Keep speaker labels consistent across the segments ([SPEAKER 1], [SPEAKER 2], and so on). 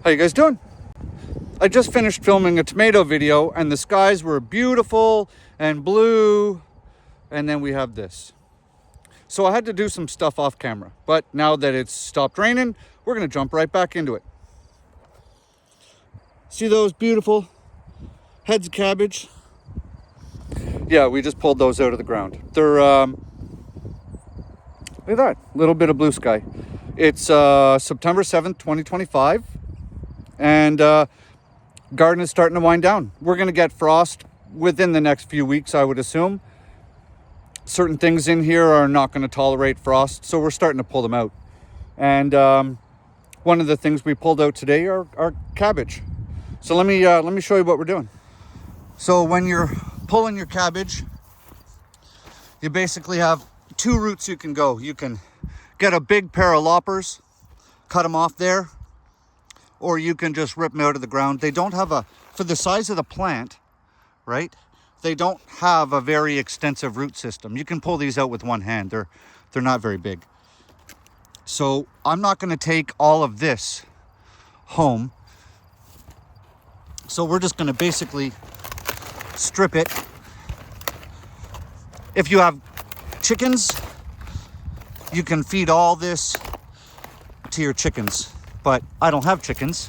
[SPEAKER 1] How you guys doing? I just finished filming a tomato video and the skies were beautiful and blue, and then we have this. So I had to do some stuff off camera, but now that it's stopped raining, we're gonna jump right back into it. See those beautiful heads of cabbage? Yeah, we just pulled those out of the ground. They're, look at that, little bit of blue sky. It's September 7th, 2025, and garden is starting to wind down. We're going to get frost within the next few weeks, I would assume. Certain things in here are not going to tolerate frost, so we're starting to pull them out. And one of the things we pulled out today are cabbage. So let me show you what we're doing. So when you're pulling your cabbage, you basically have two routes you can go. You can get a big pair of loppers, cut them off there, or you can just rip them out of the ground. They don't have for the size of the plant, right? They don't have a very extensive root system. You can pull these out with one hand. They're not very big. So I'm not going to take all of this home. So we're just going to basically strip it. If you have chickens, you can feed all this to your chickens. But I don't have chickens,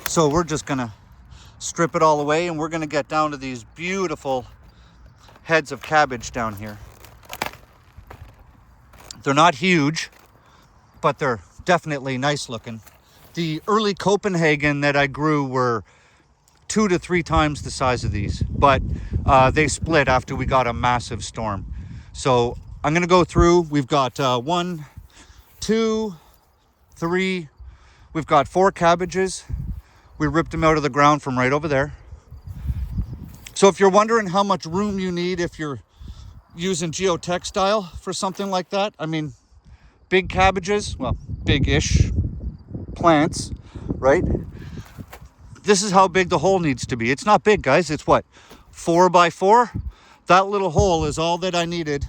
[SPEAKER 1] so we're just gonna strip it all away, and we're gonna get down to these beautiful heads of cabbage down here. They're not huge, but they're definitely nice looking. The early Copenhagen that I grew were 2 to 3 times the size of these, but they split after we got a massive storm. So I'm gonna go through. We've got 1, 2, 3, we've got 4 cabbages. We ripped them out of the ground from right over there. So if you're wondering how much room you need if you're using geotextile for something like that, I mean, big cabbages, well, big-ish plants, right? This is how big the hole needs to be. It's not big, guys. It's what, 4 by 4? That little hole is all that I needed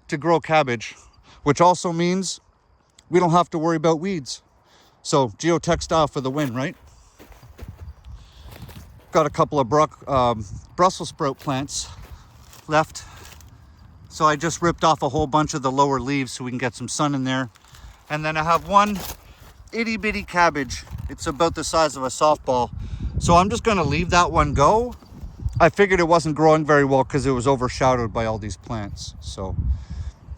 [SPEAKER 1] to grow cabbage, which also means we don't have to worry about weeds. So geotextile for the win, right? Got a couple of Brussels sprout plants left. So I just ripped off a whole bunch of the lower leaves so we can get some sun in there. And then I have one itty bitty cabbage. It's about the size of a softball. So I'm just gonna leave that one go. I figured it wasn't growing very well because it was overshadowed by all these plants. So,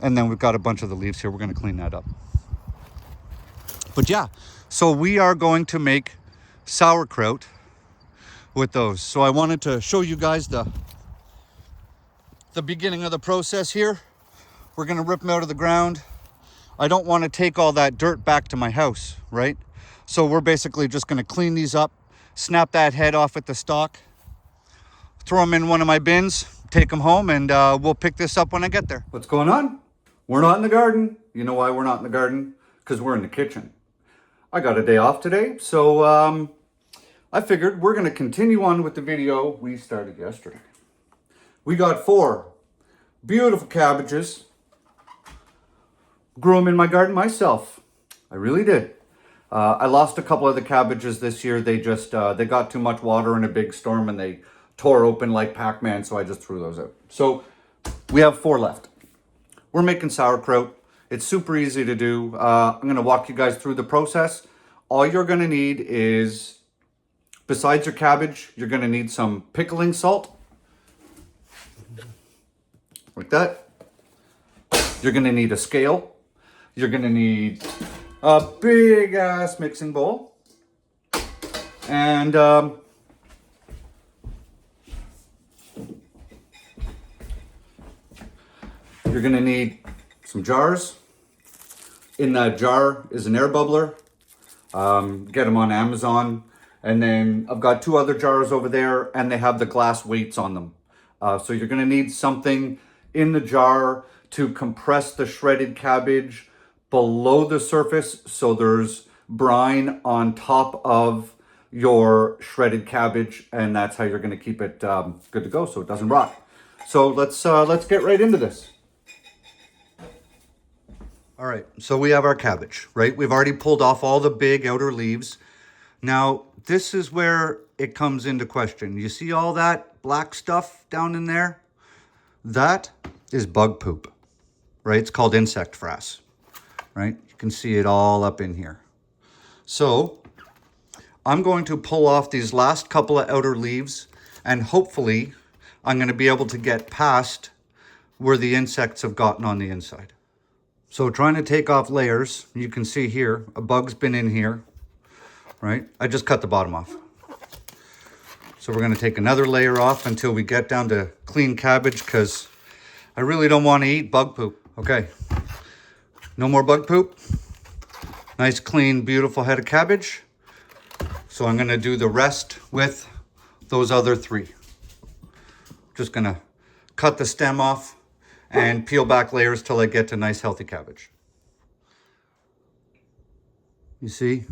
[SPEAKER 1] and then we've got a bunch of the leaves here. We're gonna clean that up. But yeah, so we are going to make sauerkraut with those. So I wanted to show you guys the beginning of the process here. We're gonna rip them out of the ground. I don't want to take all that dirt back to my house, right? So we're basically just gonna clean these up, snap that head off at the stalk, throw them in one of my bins, take them home, and we'll pick this up when I get there. What's going on? We're not in the garden. You know why we're not in the garden? Because we're in the kitchen. I got a day off today, so I figured we're going to continue on with the video we started yesterday. We got 4 beautiful cabbages. Grew them in my garden myself. I really did. I lost a couple of the cabbages this year. They just they got too much water in a big storm and they tore open like Pac-Man, so I just threw those out. So we have 4 left. We're making sauerkraut. It's super easy to do. I'm going to walk you guys through the process. All you're going to need is, besides your cabbage, you're going to need some pickling salt. Like that. You're going to need a scale. You're going to need a big ass mixing bowl. And you're going to need some jars. In that jar is an air bubbler. Get them on Amazon. And then I've got 2 other jars over there and they have the glass weights on them. So you're going to need something in the jar to compress the shredded cabbage below the surface so there's brine on top of your shredded cabbage, and that's how you're going to keep it good to go so it doesn't rot. So let's get right into this. All right, so we have our cabbage, right? We've already pulled off all the big outer leaves. Now, this is where it comes into question. You see all that black stuff down in there? That is bug poop, right? It's called insect frass, right? You can see it all up in here. So I'm going to pull off these last couple of outer leaves, and hopefully I'm going to be able to get past where the insects have gotten on the inside. So trying to take off layers, you can see here, a bug's been in here, right? I just cut the bottom off. So we're gonna take another layer off until we get down to clean cabbage, because I really don't want to eat bug poop. Okay, no more bug poop. Nice, clean, beautiful head of cabbage. So I'm gonna do the rest with those other three. Just gonna cut the stem off and peel back layers till I get to nice healthy cabbage. You see,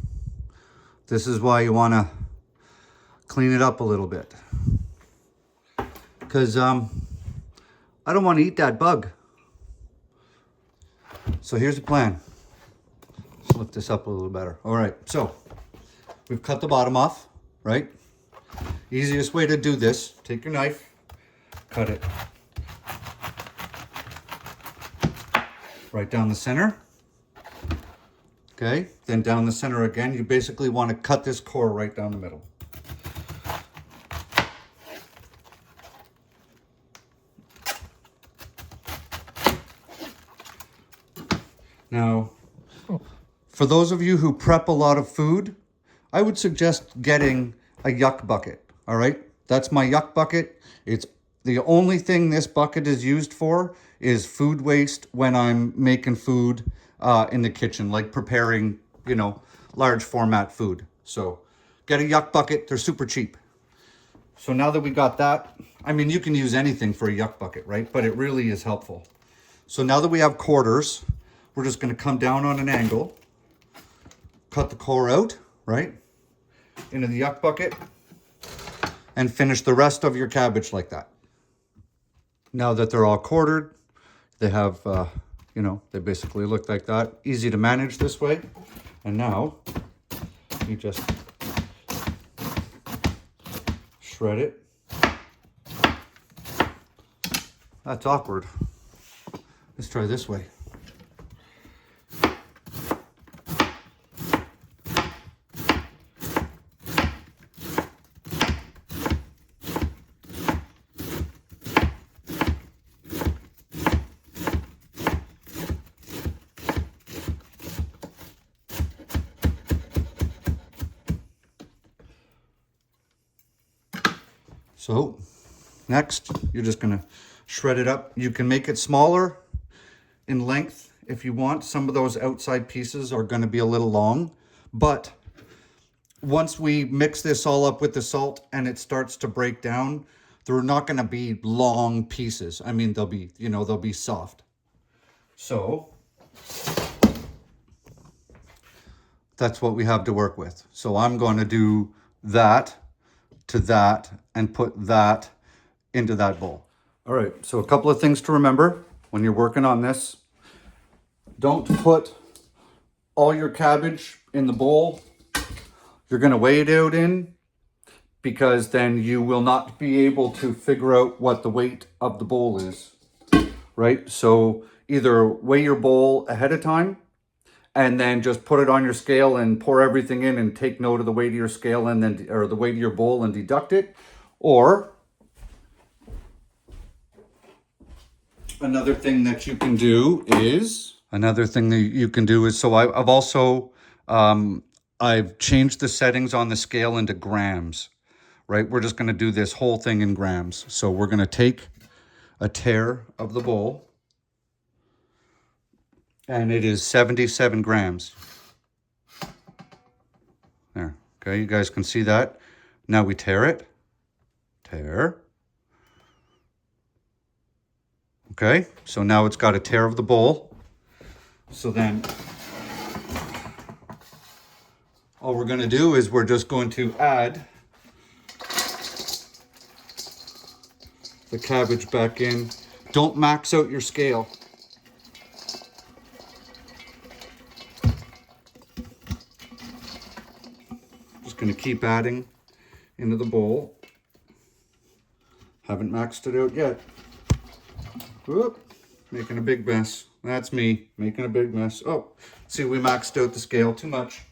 [SPEAKER 1] this is why you want to clean it up a little bit, because I don't want to eat that bug. So here's the plan. Let's lift this up a little better. All right, so we've cut the bottom off, right? Easiest way to do this, take your knife, cut it right down the center. Okay, then down the center again. You basically want to cut this core right down the middle. Now, for those of you who prep a lot of food, I would suggest getting a yuck bucket, all right? That's my yuck bucket. It's the only thing this bucket is used for is food waste when I'm making food in the kitchen, like preparing, you know, large format food. So get a yuck bucket, they're super cheap. So now that we got that, I mean, you can use anything for a yuck bucket, right? But it really is helpful. So now that we have quarters, we're just gonna come down on an angle, cut the core out, right? Into the yuck bucket, and finish the rest of your cabbage like that. Now that they're all quartered, they have, you know, they basically look like that. Easy to manage this way. And now you just shred it. That's awkward. Let's try this way. So next, you're just gonna shred it up. You can make it smaller in length if you want. Some of those outside pieces are gonna be a little long, but once we mix this all up with the salt and it starts to break down, they're not gonna be long pieces. I mean, they'll be, you know, they'll be soft. So that's what we have to work with. So I'm gonna do that to that and put that into that bowl. All right, so a couple of things to remember when you're working on this. Don't put all your cabbage in the bowl you're gonna weigh it out in, because then you will not be able to figure out what the weight of the bowl is, right? So either weigh your bowl ahead of time and then just put it on your scale and pour everything in and take note of the weight of your scale and then, or the weight of your bowl and deduct it. Or another thing that you can do is, so I've also, I've changed the settings on the scale into grams, right? We're just gonna do this whole thing in grams. So we're gonna take a tare of the bowl, and it is 77 grams. There, okay, you guys can see that. Now we tare it, tare. Okay, so now it's got a tare of the bowl. So then all we're gonna do is we're just going to add the cabbage back in. Don't max out your scale. going to keep adding into the bowl. Haven't maxed it out yet. Whoop, making a big mess. That's me making a big mess. Oh, see, we maxed out the scale too much.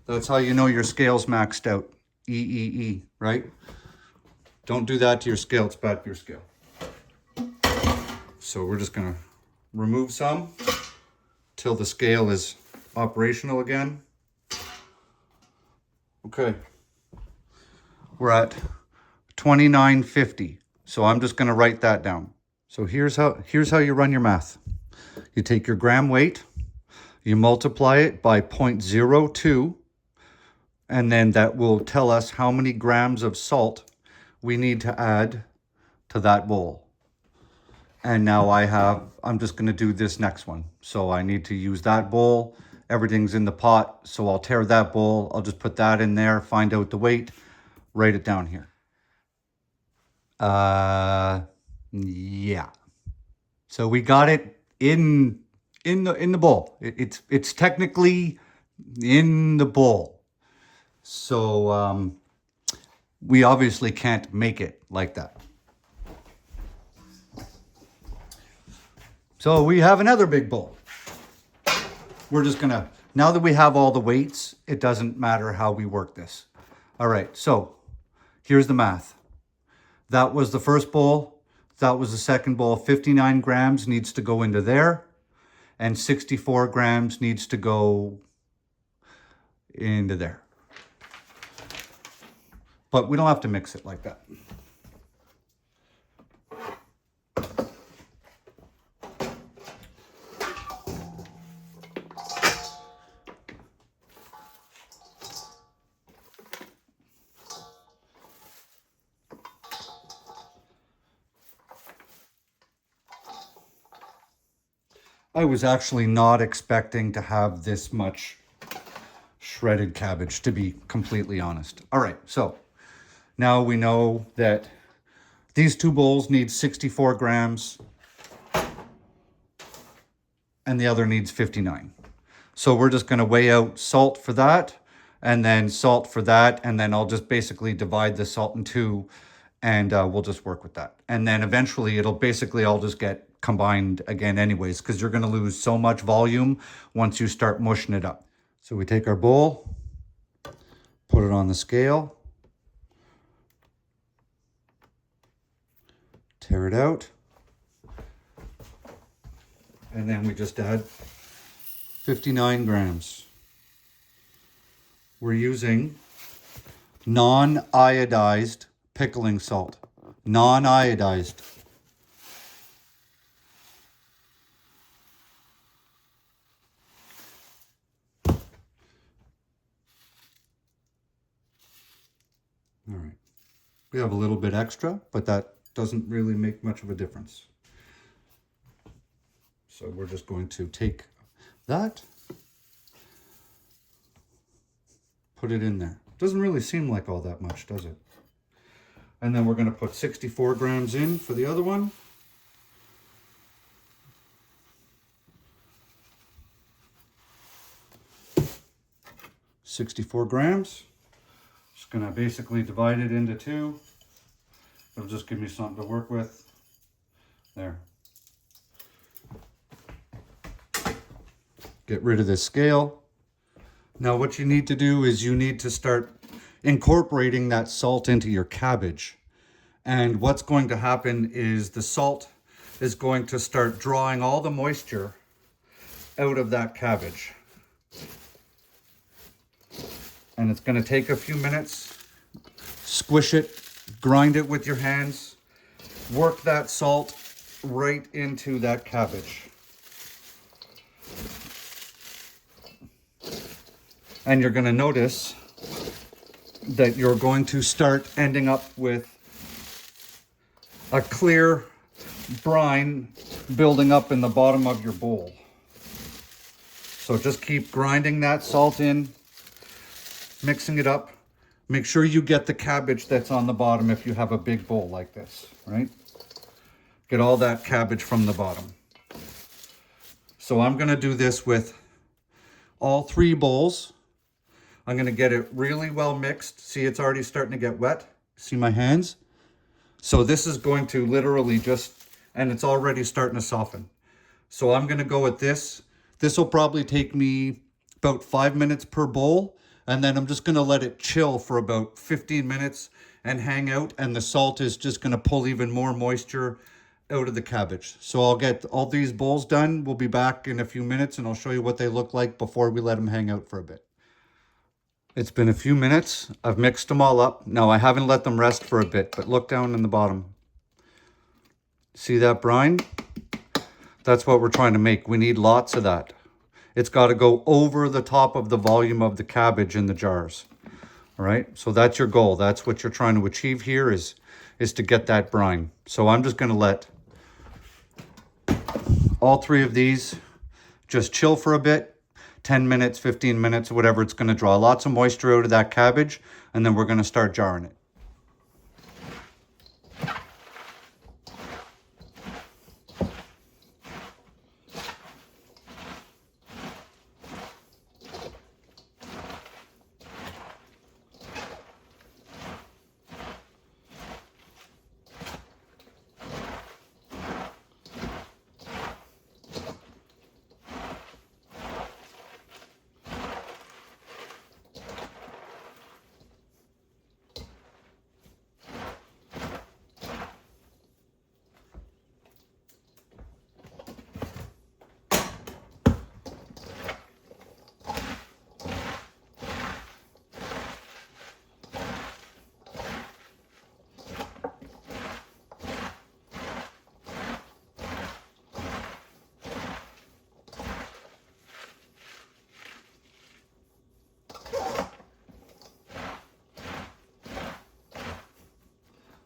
[SPEAKER 1] That's how you know your scale's maxed out. E, right? Don't do that to your scale. It's bad for your scale. So we're just going to remove some till the scale is operational again. Okay. We're at 29.50. So I'm just going to write that down. So here's how you run your math. You take your gram weight, you multiply it by 0.02, and then that will tell us how many grams of salt we need to add to that bowl. And now I'm just going to do this next one. So I need to use that bowl. Everything's in the pot. So I'll tear that bowl. I'll just put that in there, find out the weight, write it down here. Yeah. So we got it in the bowl. It's technically in the bowl. So we obviously can't make it like that. So we have another big bowl. We're just gonna, now that we have all the weights, it doesn't matter how we work this. All right, so here's the math. That was the first bowl. That was the second bowl. 59 grams needs to go into there, and 64 grams needs to go into there. But we don't have to mix it like that. I was actually not expecting to have this much shredded cabbage, to be completely honest. All right, so now we know that these two bowls need 64 grams and the other needs 59. So we're just going to weigh out salt for that and then salt for that. And then I'll just basically divide the salt in two and we'll just work with that. And then eventually it'll basically all just get combined again anyways, because you're going to lose so much volume once you start mushing it up. So we take our bowl, put it on the scale, tear it out, and then we just add 59 grams. We're using non-iodized pickling salt. Non-iodized. All right, we have a little bit extra, but that doesn't really make much of a difference. So we're just going to take that, put it in there. Doesn't really seem like all that much, does it? And then we're going to put 64 grams in for the other one. $64 grams. Just going to basically divide it into two. It'll just give me something to work with. There. Get rid of this scale. Now what you need to do is you need to start incorporating that salt into your cabbage. And what's going to happen is the salt is going to start drawing all the moisture out of that cabbage. And it's going to take a few minutes. Squish it, grind it with your hands, work that salt right into that cabbage. And you're going to notice that you're going to start ending up with a clear brine building up in the bottom of your bowl. So just keep grinding that salt in, mixing it up. Make sure you get the cabbage that's on the bottom if you have a big bowl like this, right? Get all that cabbage from the bottom. So I'm going to do this with all three bowls. I'm going to get it really well mixed. See, it's already starting to get wet. See my hands? So this is going to literally just, and it's already starting to soften. So I'm going to go with this. This will probably take me about 5 minutes per bowl. And then I'm just going to let it chill for about 15 minutes and hang out. And the salt is just going to pull even more moisture out of the cabbage. So I'll get all these bowls done. We'll be back in a few minutes and I'll show you what they look like before we let them hang out for a bit. It's been a few minutes. I've mixed them all up. Now I haven't let them rest for a bit, but look down in the bottom. See that brine? That's what we're trying to make. We need lots of that. It's got to go over the top of the volume of the cabbage in the jars. All right, so that's your goal. That's what you're trying to achieve here is to get that brine. So I'm just going to let all 3 of these just chill for a bit. 10 minutes, 15 minutes, whatever. It's going to draw lots of moisture out of that cabbage, and then we're going to start jarring it.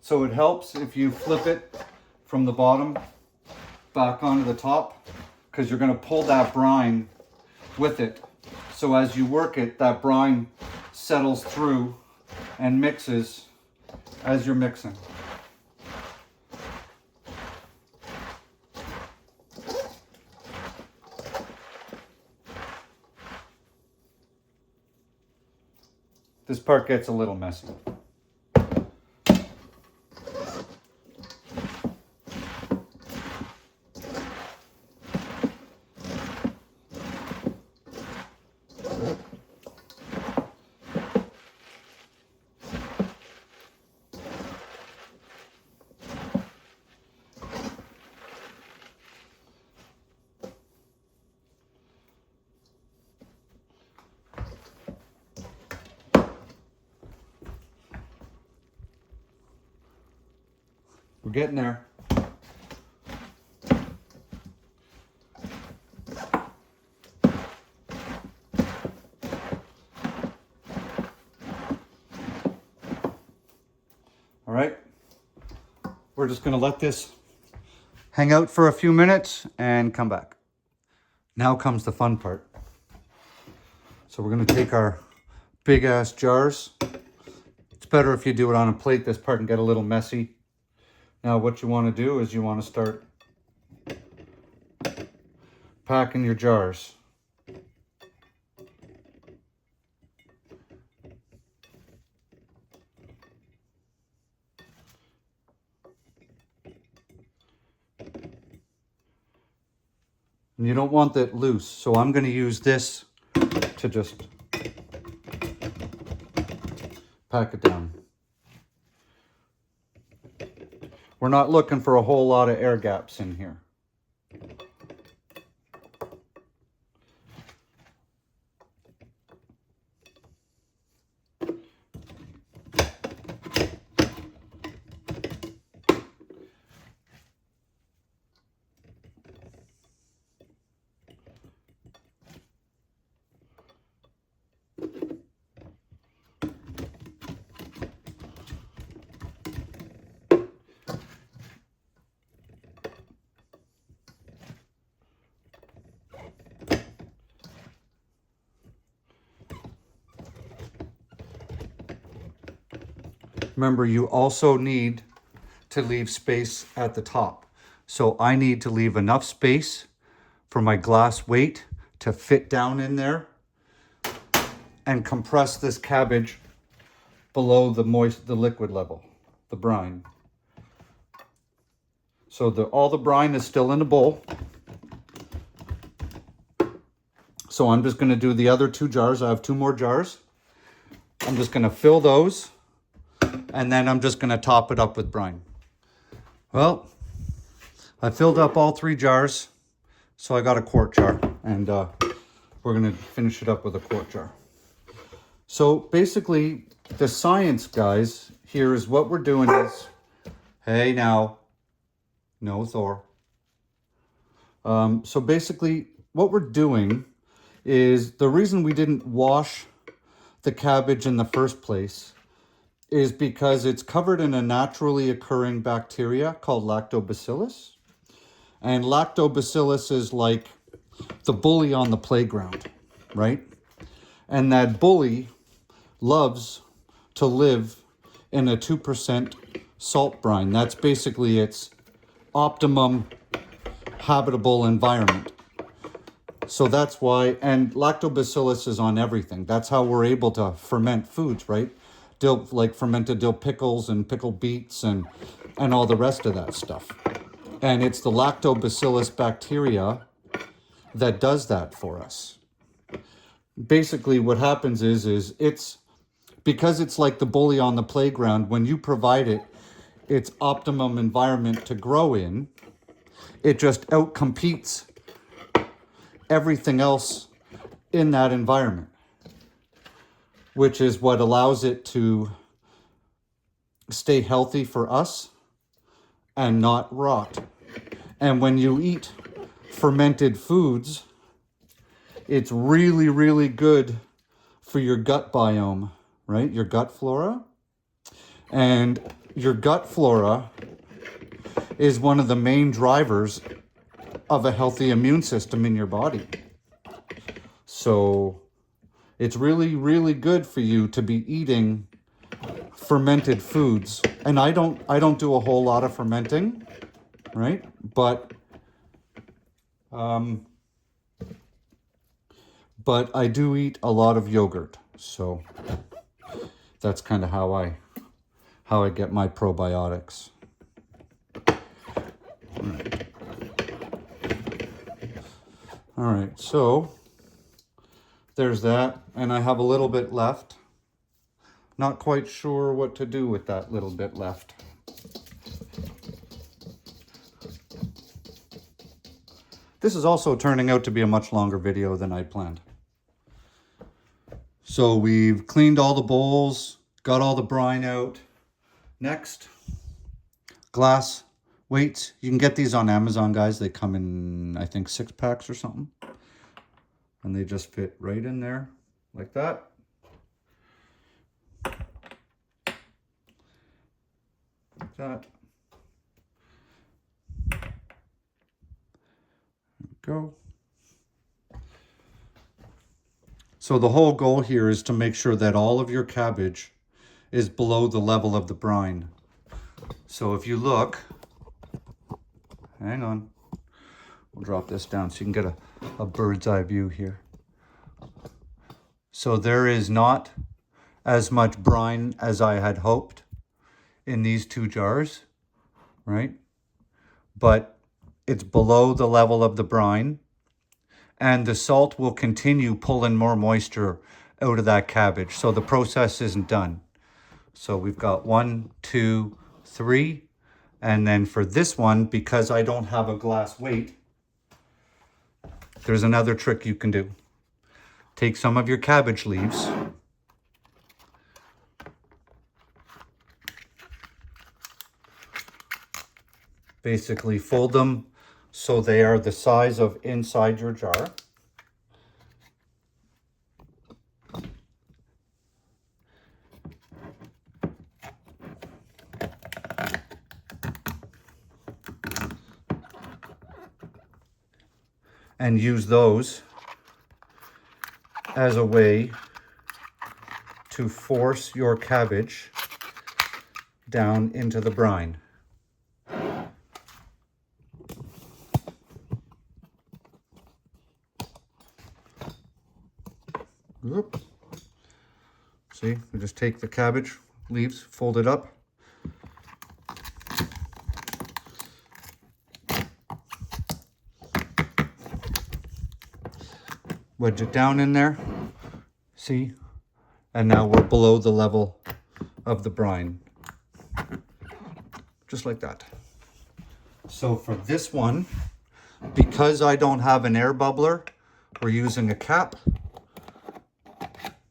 [SPEAKER 1] So it helps if you flip it from the bottom back onto the top, because you're going to pull that brine with it. So as you work it, that brine settles through and mixes as you're mixing. This part gets a little messy. We're getting there. All right. We're just going to let this hang out for a few minutes and come back. Now comes the fun part. So we're going to take our big ass jars. It's better if you do it on a plate. This part can get a little messy. Now what you want to do is you want to start packing your jars. And you don't want that loose, so I'm going to use this to just pack it down. We're not looking for a whole lot of air gaps in here. Remember, you also need to leave space at the top. So I need to leave enough space for my glass weight to fit down in there. and compress this cabbage below the liquid level, the brine. So all the brine is still in the bowl. So I'm just going to do the other 2 jars. I have 2 more jars. I'm just going to fill those, and then I'm just going to top it up with brine. Well, I filled up all 3 jars, so I got a quart jar, and we're going to finish it up with a quart jar. So basically, the science, guys, here is what we're doing is, hey now, no Thor. So basically, what we're doing is, the reason we didn't wash the cabbage in the first place is because it's covered in a naturally occurring bacteria called lactobacillus. And lactobacillus is like the bully on the playground, right? And that bully loves to live in a 2% salt brine. That's basically its optimum habitable environment. So that's why, and lactobacillus is on everything. That's how we're able to ferment foods, right? Like fermented dill pickles and pickled beets and all the rest of that stuff. And it's the lactobacillus bacteria that does that for us. Basically what happens is it's, because it's like the bully on the playground, when you provide it its optimum environment to grow in, it just outcompetes everything else in that environment, which is what allows it to stay healthy for us and not rot. And when you eat fermented foods, it's really, really good for your gut biome, right? Your gut flora. And your gut flora is one of the main drivers of a healthy immune system in your body. So it's really, really good for you to be eating fermented foods. And I don't do a whole lot of fermenting, right? But I do eat a lot of yogurt. So that's kind of how I get my probiotics. All right, so there's that, and I have a little bit left. Not quite sure what to do with that little bit left. This is also turning out to be a much longer video than I planned. So we've cleaned all the bowls, got all the brine out. Next, glass weights. You can get these on Amazon, guys. They come in, I think, 6 packs or something. And they just fit right in there like that. Like that. There we go. So the whole goal here is to make sure that all of your cabbage is below the level of the brine. So if you look, hang on, we'll drop this down so you can get a bird's eye view here. So there is not as much brine as I had hoped in these 2 jars, right? But it's below the level of the brine, and the salt will continue pulling more moisture out of that cabbage. So the process isn't done. So we've got 1, 2, 3. And then for this one, because I don't have a glass weight, there's another trick you can do. Take some of your cabbage leaves, basically fold them so they are the size of inside your jar. And use those as a way to force your cabbage down into the brine. Oops. See, we just take the cabbage leaves, fold it up. Wedge it down in there. See? And now we're below the level of the brine. Just like that. So for this one, because I don't have an air bubbler, we're using a cap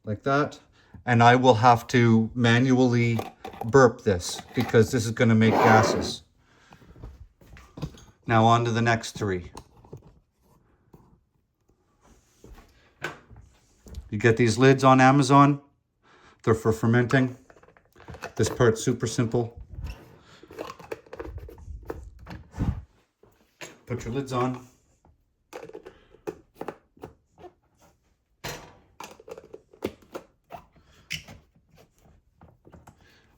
[SPEAKER 1] like that. And I will have to manually burp this because this is going to make gases. Now on to the next three. You get these lids on Amazon. They're for fermenting. This part's super simple. Put your lids on.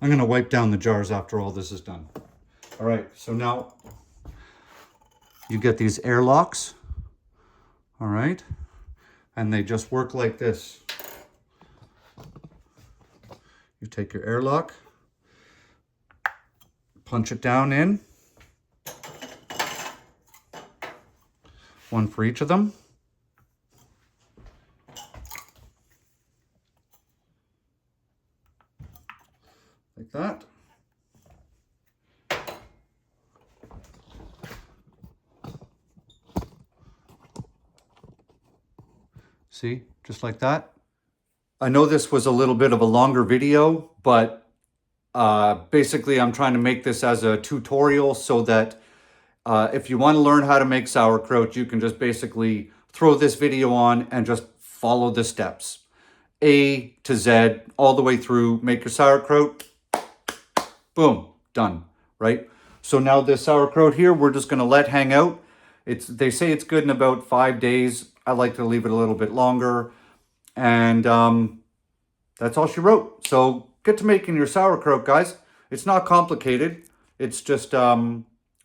[SPEAKER 1] I'm going to wipe down the jars after all this is done. All right, so now you get these airlocks. All right, and they just work like this. You take your airlock, punch it down in. One for each of them. Like that. See, just like that. I know this was a little bit of a longer video, but basically I'm trying to make this as a tutorial so that if you want to learn how to make sauerkraut, you can just basically throw this video on and just follow the steps. A to Z, all the way through, make your sauerkraut, boom, done, right? So now this sauerkraut here, we're just gonna let hang out. They say it's good in about 5 days. I like to leave it a little bit longer. And that's all she wrote. So get to making your sauerkraut, guys. It's not complicated. It's just a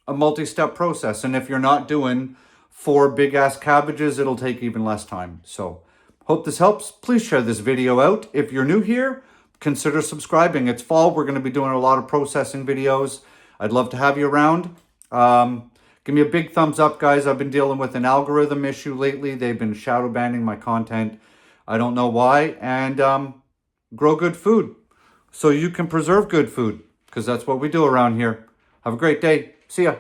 [SPEAKER 1] multi-step process. And if you're not doing 4 big-ass cabbages, it'll take even less time. So hope this helps. Please share this video out. If you're new here, consider subscribing. It's fall. We're going to be doing a lot of processing videos. I'd love to have you around. Give me a big thumbs up, guys. I've been dealing with an algorithm issue lately. They've been shadow banning my content. I don't know why. And grow good food so you can preserve good food, because that's what we do around here. Have a great day. See ya.